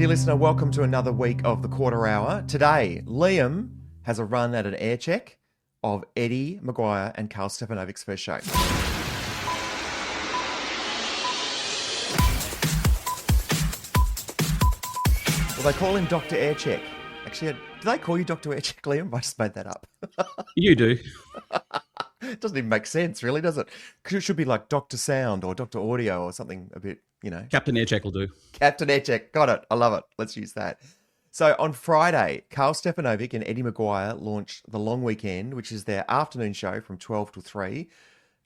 Dear listener, welcome to another week of the Quarter Hour. Today, Liam has a run at an air check of Eddie McGuire and Karl Stefanovic's first show. Well, they call him Dr. Aircheck. Actually, do they call you Dr. Aircheck, Liam? I just made that up. You do. It doesn't even make sense, really, does it? Because it should be like Dr. Sound or Dr. Audio or something a bit, you know. Captain Aircheck will do. Captain Aircheck. Got it. I love it. Let's use that. So on Friday, Karl Stefanovic and Eddie McGuire launched The Long Weekend, which is their afternoon show from 12 to 3.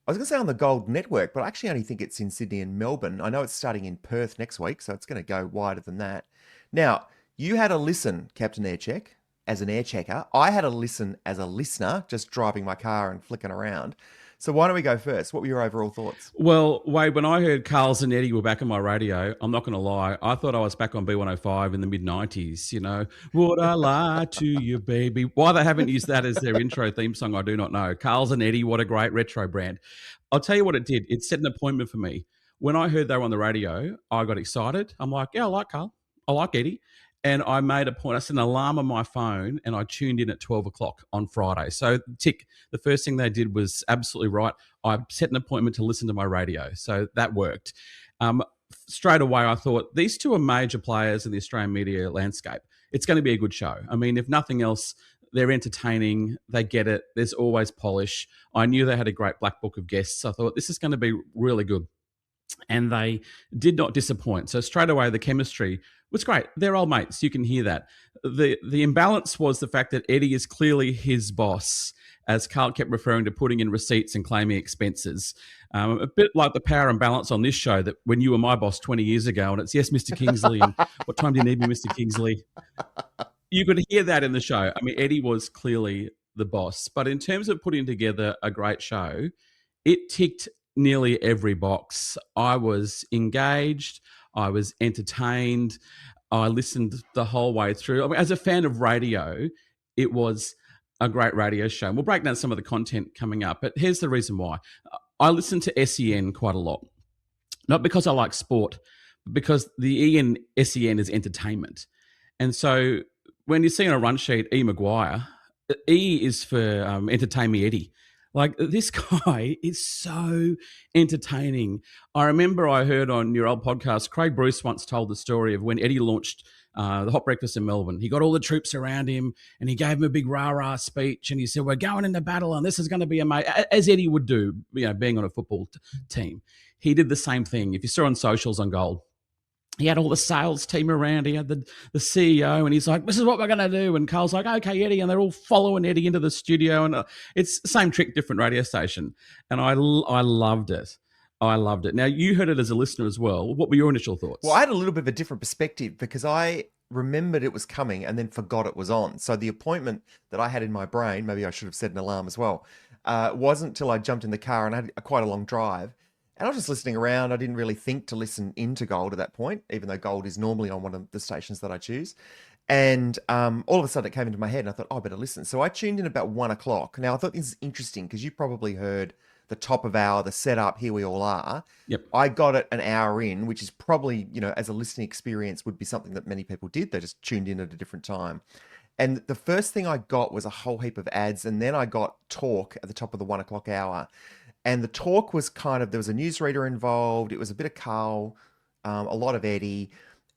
I was going to say on the Gold Network, but I actually only think it's in Sydney and Melbourne. I know it's starting in Perth next week, so it's going to go wider than that. Now, you had a listen, Captain Aircheck, as an air checker. I had a listen as a listener, just driving my car and flicking around. So why don't we go first? What were your overall thoughts? Well, Wade, when I heard Karl's and Eddie were back on my radio, I'm not going to lie, I thought I was back on B105 in the mid-90s, you know. Would I lie to you, baby? Why they haven't used that as their intro theme song, I do not know. Karl's and Eddie, what a great retro brand. I'll tell you what it did. It set an appointment for me. When I heard they were on the radio, I got excited. I'm like, yeah, I like Karl. I like Eddie. And I made a point. I set an alarm on my phone and I tuned in at 12 o'clock on Friday. So, the first thing they did was absolutely right. I set an appointment to listen to my radio. So that worked. Straight away, I thought, these two are major players in the Australian media landscape. It's going to be a good show. I mean, if nothing else, they're entertaining. They get it. There's always polish. I knew they had a great black book of guests. I thought, this is going to be really good. And they did not disappoint. So straight away, the chemistry was great. They're old mates. You can hear that. The imbalance was the fact that Eddie is clearly his boss, as Karl kept referring to putting in receipts and claiming expenses. A bit like the power imbalance on this show that when you were my boss 20 years ago, and it's, yes, Mr. Kingsley, and what time do you need me, Mr. Kingsley? You could hear that in the show. I mean, Eddie was clearly the boss. But in terms of putting together a great show, it ticked nearly every box. I was engaged. I was entertained. I listened the whole way through. I mean, as a fan of radio, it was a great radio show. We'll break down some of the content coming up, but here's the reason why. I listen to SEN quite a lot, not because I like sport, but because the E in SEN is entertainment. And so when you see on a run sheet, E. McGuire, E is for Entertain Me Eddie. Like, this guy is so entertaining. I remember I heard on your old podcast, Craig Bruce once told the story of when Eddie launched the Hot Breakfast in Melbourne. He got all the troops around him and he gave him a big rah-rah speech and he said, we're going into battle and this is going to be amazing, as Eddie would do, you know, being on a football team. He did the same thing. If you saw on socials on Gold, he had all the sales team around. He had the CEO, and he's like, this is what we're going to do. And Karl's like, okay, Eddie. And they're all following Eddie into the studio. And it's the same trick, different radio station. And I loved it. I loved it. Now, you heard it as a listener as well. What were your initial thoughts? Well, I had a little bit of a different perspective because I remembered it was coming and then forgot it was on. So the appointment that I had in my brain, maybe I should have set an alarm as well, wasn't until I jumped in the car and I had quite a long drive. And I was just listening around. I didn't really think to listen into Gold at that point, even though Gold is normally on one of the stations that I choose. And all of a sudden it came into my head and I thought, oh, I better listen. So I tuned in about 1 o'clock. Now, I thought this is interesting because you probably heard the top of hour, the setup, Here We All Are. Yep. I got it an hour in, which is probably, you know, as a listening experience would be something that many people did. They just tuned in at a different time. And the first thing I got was a whole heap of ads. And then I got talk at the top of the 1 o'clock hour. And the talk was kind of, there was a newsreader involved. It was a bit of Karl, a lot of Eddie.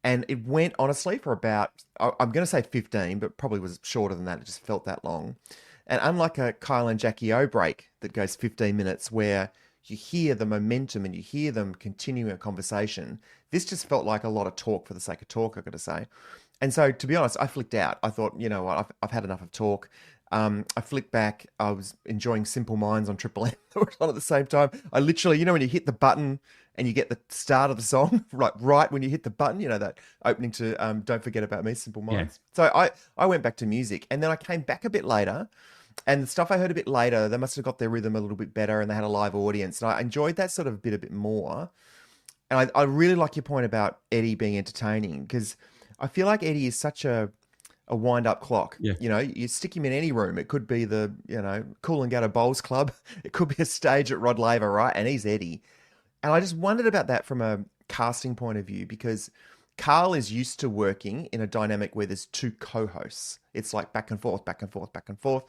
And it went, honestly, for about, I'm going to say 15, but probably was shorter than that. It just felt that long. And unlike a Kyle and Jackie O break that goes 15 minutes where you hear the momentum and you hear them continuing a conversation, this just felt like a lot of talk for the sake of talk, I've got to say. And so, to be honest, I flicked out. I thought, you know what, I've had enough of talk. I flicked back. I was enjoying Simple Minds on Triple M that was on at the same time. I literally, you know, when you hit the button and you get the start of the song, right when you hit the button, you know, that opening to Don't Forget About Me, Simple Minds. Yeah. So I went back to music and then I came back a bit later and the stuff I heard a bit later, they must have got their rhythm a little bit better and they had a live audience. And I enjoyed that sort of a bit more. And I really like your point about Eddie being entertaining because I feel like Eddie is such a wind-up clock. Yeah. You know, you stick him in any room. It could be the, you know, Coolangatta Bowls Club. It could be a stage at Rod Laver, right? And he's Eddie. And I just wondered about that from a casting point of view because Karl is used to working in a dynamic where there's two co-hosts. It's like back and forth, back and forth, back and forth.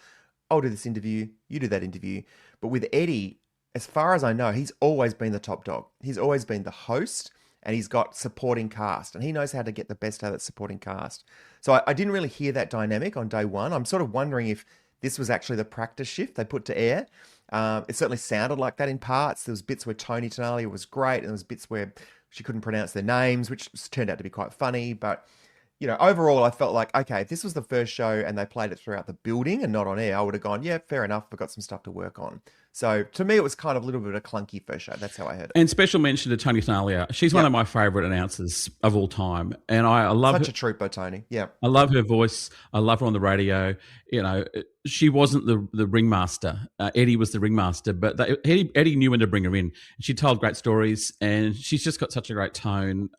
I'll do this interview, you do that interview. But with Eddie, as far as I know, he's always been the top dog. He's always been the host, and he's got supporting cast, and he knows how to get the best out of that supporting cast. So I didn't really hear that dynamic on day one. I'm sort of wondering if this was actually the practice shift they put to air. It certainly sounded like that in parts. There was bits where Tony Tonali was great, and there was bits where she couldn't pronounce their names, which turned out to be quite funny. But, you know, overall, I felt like, okay, if this was the first show and they played it throughout the building and not on air, I would have gone, yeah, fair enough. I've got some stuff to work on. So to me, it was kind of a little bit of a clunky first show. That's how I heard it. And special mention to Tony Tonali. She's one of my favourite announcers of all time. And I love Such a trooper, Tony. Yeah. I love her voice. I love her on the radio. You know, she wasn't the ringmaster. Eddie was the ringmaster, but Eddie knew when to bring her in. She told great stories, and she's just got such a great tone.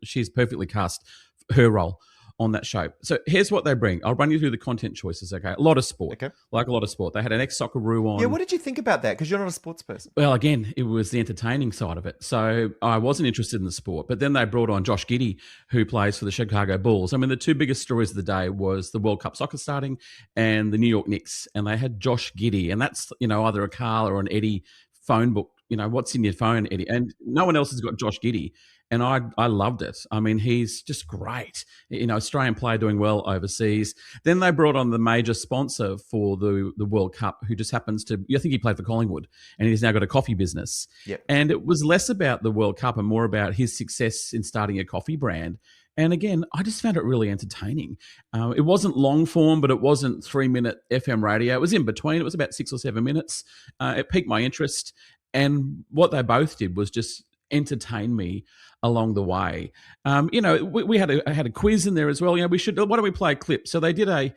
She's perfectly cast her role on that show. So here's what they bring. I'll run you through the content choices, okay? A lot of sport. Okay. Like a lot of sport. They had an ex-Socceroo on. Yeah, what did you think about that? Because you're not a sports person. Well, again, it was the entertaining side of it. So I wasn't interested in the sport. But then they brought on Josh Giddey, who plays for the Chicago Bulls. I mean, the two biggest stories of the day was the World Cup soccer starting and the New York Knicks. And they had Josh Giddey. And that's, you know, either a Karl or an Eddie phone book. You know, what's in your phone, Eddie? And no one else has got Josh Giddey. And I loved it. I mean, he's just great. You know, Australian player doing well overseas. Then they brought on the major sponsor for the World Cup, who just happens to, I think he played for Collingwood, and he's now got a coffee business. Yep. And it was less about the World Cup and more about his success in starting a coffee brand. And again, I just found it really entertaining. It wasn't long form, but it wasn't 3-minute FM radio. It was in between. It was about 6 or 7 minutes. It piqued my interest. And what they both did was just entertain me along the way. You know, we had a quiz in there as well. You know, why don't we play a clip? So they did a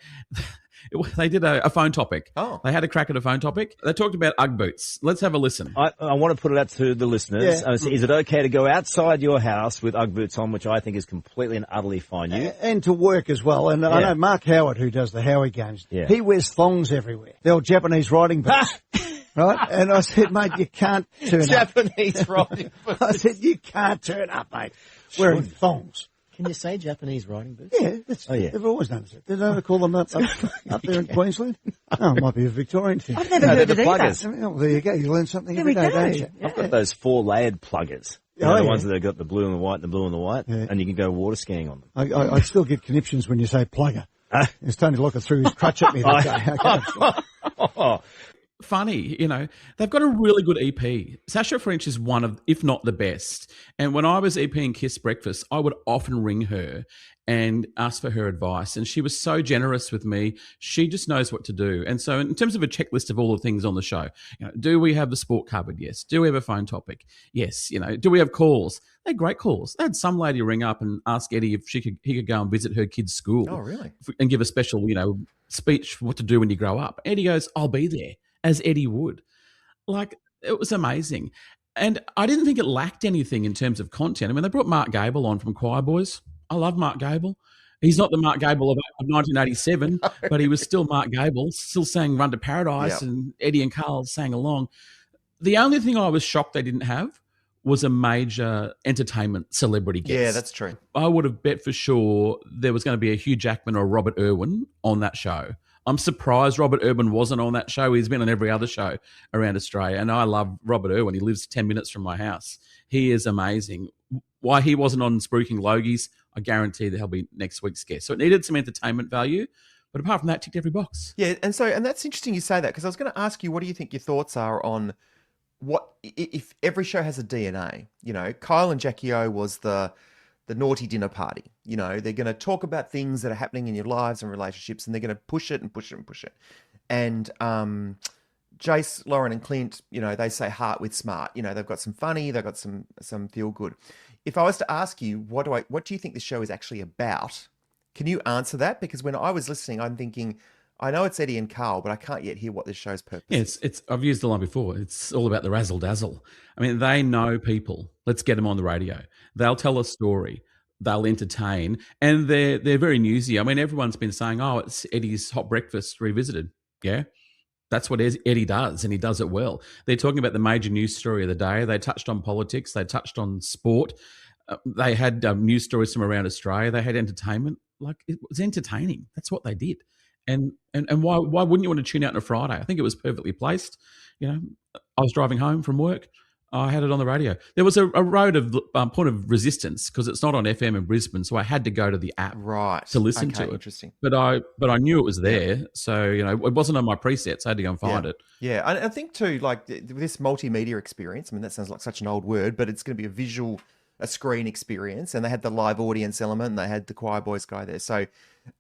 phone topic. Oh. They had a crack at a phone topic. They talked about Ugg boots. Let's have a listen. I want to put it out to the listeners. Yeah. Is it okay to go outside your house with Ugg boots on, which I think is completely and utterly fine? And to work as well. And I know Mark Howard, who does the Howie games, he wears thongs everywhere. They're all Japanese riding boots. Right? And I said, mate, you can't turn up. Japanese riding boots. I said, you can't turn up, mate, wearing thongs. Can you say Japanese riding boots? Yeah, they've always done it. They don't call them up there in Queensland? Oh, it might be a Victorian thing. I've never heard of pluggers. Oh, well, there you go. You learn something every day, don't you? I've got those 4-layered pluggers. The ones that have got the blue and the white and the blue and the white, and you can go water skiing on them. I still get conniptions when you say plugger. It's Tony Locker threw his crutch at me that day. Funny, you know, they've got a really good EP. Sasha French is one of, if not the best. And when I was EPing Kiss Breakfast, I would often ring her and ask for her advice. And she was so generous with me. She just knows what to do. And so in terms of a checklist of all the things on the show, you know, do we have the sport covered? Yes. Do we have a phone topic? Yes. You know, do we have calls? They're great calls. They had some lady ring up and ask Eddie if he could go and visit her kid's school. Oh, really? And give a special, you know, speech for what to do when you grow up. Eddie goes, I'll be there. As Eddie would. Like, it was amazing. And I didn't think it lacked anything in terms of content. I mean, they brought Mark Gable on from Choir Boys. I love Mark Gable. He's not the Mark Gable of 1987, but he was still Mark Gable, still sang Run to Paradise, and Eddie and Karl sang along. The only thing I was shocked they didn't have was a major entertainment celebrity guest. Yeah, that's true. I would have bet for sure there was going to be a Hugh Jackman or Robert Irwin on that show. I'm surprised Robert Irwin wasn't on that show. He's been on every other show around Australia. And I love Robert Irwin. He lives 10 minutes from my house. He is amazing. Why he wasn't on Spruiking Logies, I guarantee that he'll be next week's guest. So it needed some entertainment value. But apart from that, ticked every box. Yeah, and that's interesting you say that, because I was going to ask you, what do you think your thoughts are on what if every show has a DNA? You know, Kyle and Jackie O was the naughty dinner party. You know, they're going to talk about things that are happening in your lives and relationships, and they're going to push it and push it and push it. And Jace, Lauren, and Clint, you know, they say heart with smart. You know, they've got some funny, they've got some feel good. If I was to ask you, what do you think this show is actually about? Can you answer that? Because when I was listening, I'm thinking, I know it's Eddie and Karl, but I can't yet hear what this show's purpose is. It's I've used the line before. It's all about the razzle dazzle. I mean, they know people. Let's get them on the radio. They'll tell a story. They'll entertain, and they're very newsy. I mean, everyone's been saying, "Oh, it's Eddie's Hot Breakfast revisited." Yeah, that's what Eddie does, and he does it well. They're talking about the major news story of the day. They touched on politics. They touched on sport. They had news stories from around Australia. They had entertainment. Like, it was entertaining. That's what they did. And why wouldn't you want to tune out on a Friday? I think it was perfectly placed. You know, I was driving home from work. I had it on the radio. There was a road of point of resistance because it's not on FM in Brisbane, so I had to go to the app to listen to it. Interesting. But I knew it was there, so it wasn't on my presets. I had to go and find it. Yeah, and I think too, like this multimedia experience. I mean, that sounds like such an old word, but it's going to be a screen experience, and they had the live audience element, and they had the choir boys guy there. So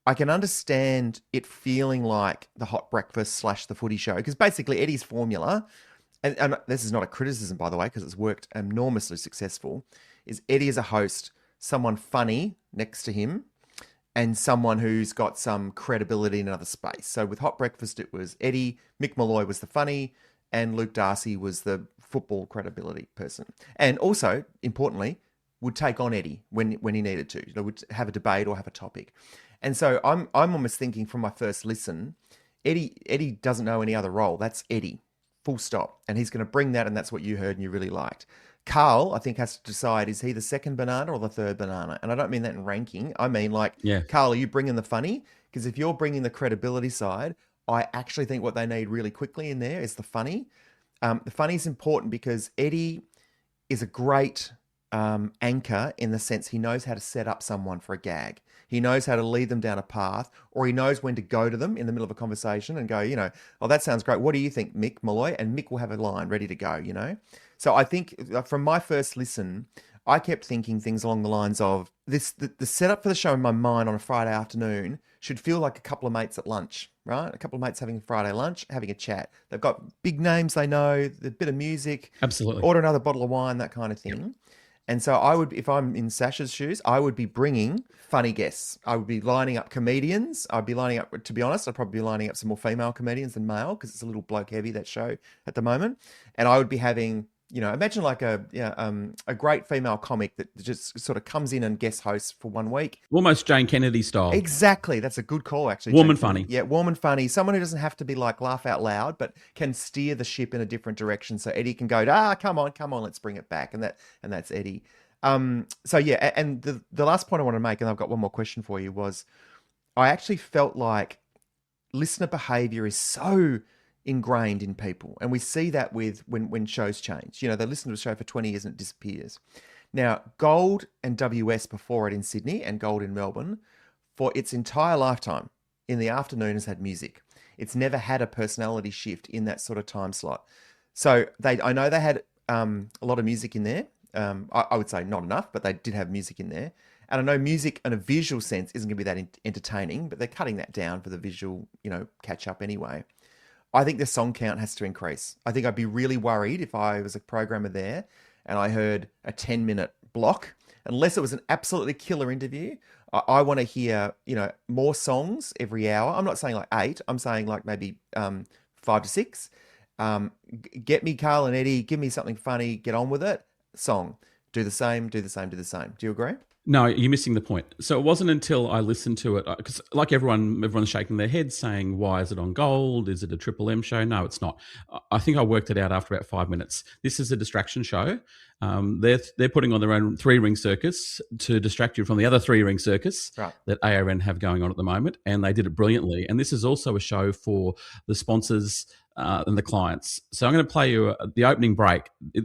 I can understand it feeling like the hot breakfast / the footy show, because basically Eddie's formula. And this is not a criticism, by the way, because it's worked enormously successful, is Eddie as a host, someone funny next to him, and someone who's got some credibility in another space. So with Hot Breakfast, it was Eddie, Mick Malloy was the funny, and Luke Darcy was the football credibility person. And also, importantly, would take on Eddie when he needed to. Would have a debate or have a topic. And so I'm almost thinking from my first listen, Eddie doesn't know any other role. That's Eddie. Full stop. And he's going to bring that, and that's what you heard and you really liked. Karl, I think, has to decide, is he the second banana or the third banana? And I don't mean that in ranking. I mean, Karl, are you bringing the funny? Because if you're bringing the credibility side, I actually think what they need really quickly in there is the funny. The funny is important because Eddie is a great anchor in the sense he knows how to set up someone for a gag. He knows how to lead them down a path, or he knows when to go to them in the middle of a conversation and go, oh, that sounds great. What do you think, Mick Malloy? And Mick will have a line ready to go, So I think from my first listen, I kept thinking things along the lines of the setup for the show in my mind on a Friday afternoon should feel like a couple of mates at lunch, right? A couple of mates having a Friday lunch, having a chat. They've got big names they know, a bit of music. Absolutely. Order another bottle of wine, that kind of thing. And so I would, if I'm in Sasha's shoes, I would be bringing funny guests. I would be lining up comedians. I'd be lining up, to be honest, I'd probably be lining up some more female comedians than male because it's a little bloke heavy, that show at the moment. And I would be having, imagine like a great female comic that just sort of comes in and guest hosts for 1 week. Almost Jane Kennedy style. Exactly. That's a good call, actually. Warm and funny. Yeah, warm and funny. Someone who doesn't have to be like laugh out loud, but can steer the ship in a different direction. So Eddie can go, come on, let's bring it back. And that's Eddie. So yeah, and the last point I want to make, and I've got one more question for you, was I actually felt like listener behavior is so ingrained in people. And we see that with when shows change. They listen to a show for 20 years and it disappears. Now, Gold and WS before it in Sydney and Gold in Melbourne, for its entire lifetime, in the afternoon has had music. It's never had a personality shift in that sort of time slot. So I know they had a lot of music in there. I would say not enough, but they did have music in there. And I know music in a visual sense isn't going to be that entertaining, but they're cutting that down for the visual, catch up anyway. I think the song count has to increase. I think I'd be really worried if I was a programmer there and I heard a 10-minute block, unless it was an absolutely killer interview. I want to hear, more songs every hour. I'm not saying like 8. I'm saying like maybe 5 to 6. Get me Karl and Eddie. Give me something funny. Get on with it. Song. Do the same. Do you agree? No, you're missing the point. So it wasn't until I listened to it, because like everyone's shaking their heads saying, why is it on Gold? Is it a Triple M show? No, it's not. I think I worked it out after about 5 minutes. This is a distraction show. They're putting on their own 3-ring circus to distract you from the other 3-ring circus that ARN have going on at the moment, and they did it brilliantly. And this is also a show for the sponsors and the clients. So I'm going to play you the opening break.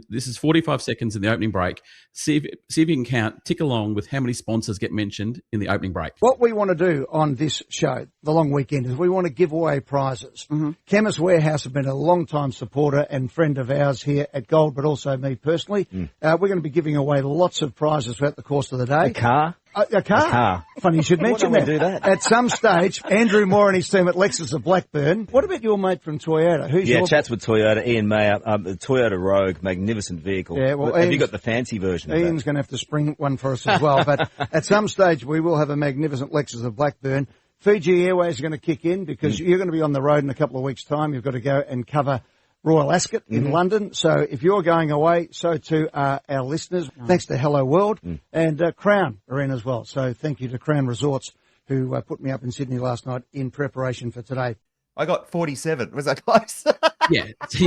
This is 45 seconds in the opening break. See if you can tick along with how many sponsors get mentioned in the opening break. What we want to do on this show, The Long Weekend, is we want to give away prizes. Mm-hmm. Chemist Warehouse have been a long-time supporter and friend of ours here at Gold, but also me personally. We're going to be giving away lots of prizes throughout the course of the day. A car? A car. Funny you should mention that. Do that. At some stage, Andrew Moore and his team at Lexus of Blackburn. What about your mate from Toyota? Chats with Toyota, Ian Mayer, the Toyota Rogue, magnificent vehicle. Yeah, well, have you got the fancy version? Ian's going to have to spring one for us as well. But at some stage, we will have a magnificent Lexus of Blackburn. Fiji Airways are going to kick in because you're going to be on the road in a couple of weeks' time. You've got to go and cover Royal Ascot in London. So if you're going away, so too are our listeners. Thanks to Hello World and Crown are in as well. So thank you to Crown Resorts who put me up in Sydney last night in preparation for today. I got 47. Was that close? Yeah, so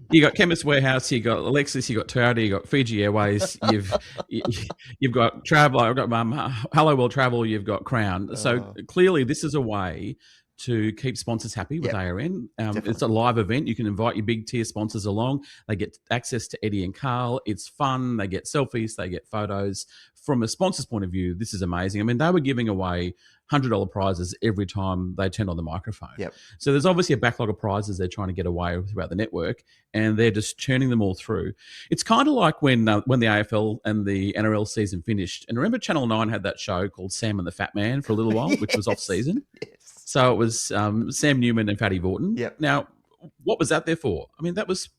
you got Chemist Warehouse, you got Alexis, you got Toyota, you got Fiji Airways, you've got Travel, I've got Hello World Travel, you've got Crown. So clearly, this is a way to keep sponsors happy with ARN. It's a live event. You can invite your big tier sponsors along. They get access to Eddie and Karl. It's fun. They get selfies. They get photos. From a sponsor's point of view, this is amazing. I mean, they were giving away $100 prizes every time they turned on the microphone. Yep. So there's obviously a backlog of prizes they're trying to get away throughout the network, and they're just churning them all through. It's kind of like when the AFL and the NRL season finished. And remember Channel 9 had that show called Sam and the Fat Man for a little while, which was off-season? Yes. So it was Sam Newman and Fatty Vaughton. Yep. Now, what was that there for? I mean, that was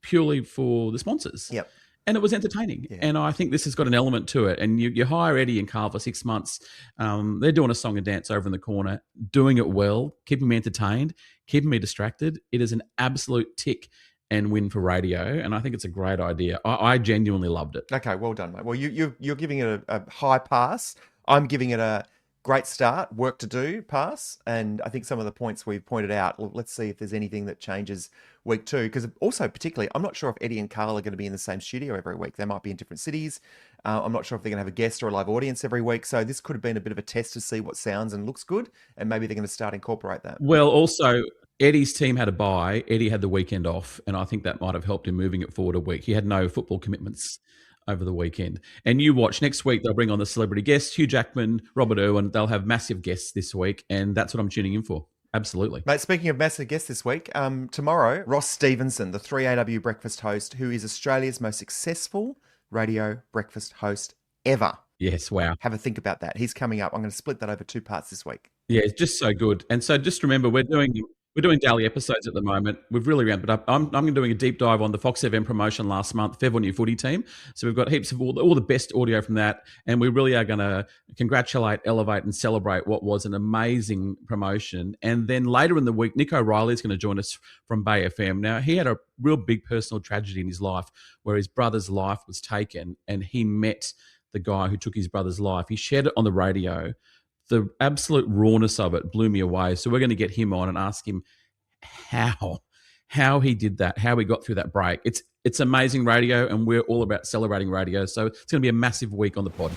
purely for the sponsors. Yep. And it was entertaining. Yeah. And I think this has got an element to it. And you hire Eddie and Karl for 6 months. They're doing a song and dance over in the corner, doing it well, keeping me entertained, keeping me distracted. It is an absolute tick and win for radio. And I think it's a great idea. I genuinely loved it. Okay, well done, mate. Well, you're giving it a high pass. I'm giving it a great start, work to do, pass. And I think some of the points we've pointed out, let's see if there's anything that changes week 2. Because also, particularly, I'm not sure if Eddie and Karl are going to be in the same studio every week. They might be in different cities. I'm not sure if they're going to have a guest or a live audience every week. So this could have been a bit of a test to see what sounds and looks good. And maybe they're going to start incorporate that. Well, also, Eddie's team had a bye. Eddie had the weekend off. And I think that might have helped him moving it forward a week. He had no football commitments over the weekend. And you watch next week, they'll bring on the celebrity guests, Hugh Jackman, Robert Irwin. They'll have massive guests this week. And that's what I'm tuning in for. Absolutely. Mate, speaking of massive guests this week, tomorrow, Ross Stevenson, the 3AW breakfast host, who is Australia's most successful radio breakfast host ever. Yes, wow. Have a think about that. He's coming up. I'm going to split that over 2 parts this week. Yeah, it's just so good. And so just remember, we're doing daily episodes at the moment. We've really ramped it up. I'm doing a deep dive on the Fox FM promotion last month, Fev on Your Footy team. So we've got heaps of all the best audio from that. And we really are going to congratulate, elevate and celebrate what was an amazing promotion. And then later in the week, Nick O'Reilly is going to join us from Bay FM. Now, he had a real big personal tragedy in his life where his brother's life was taken and he met the guy who took his brother's life. He shared it on the radio. The absolute rawness of it blew me away. So we're going to get him on and ask him how he did that, how he got through that break. It's amazing radio, and we're all about celebrating radio. So it's going to be a massive week on the pod.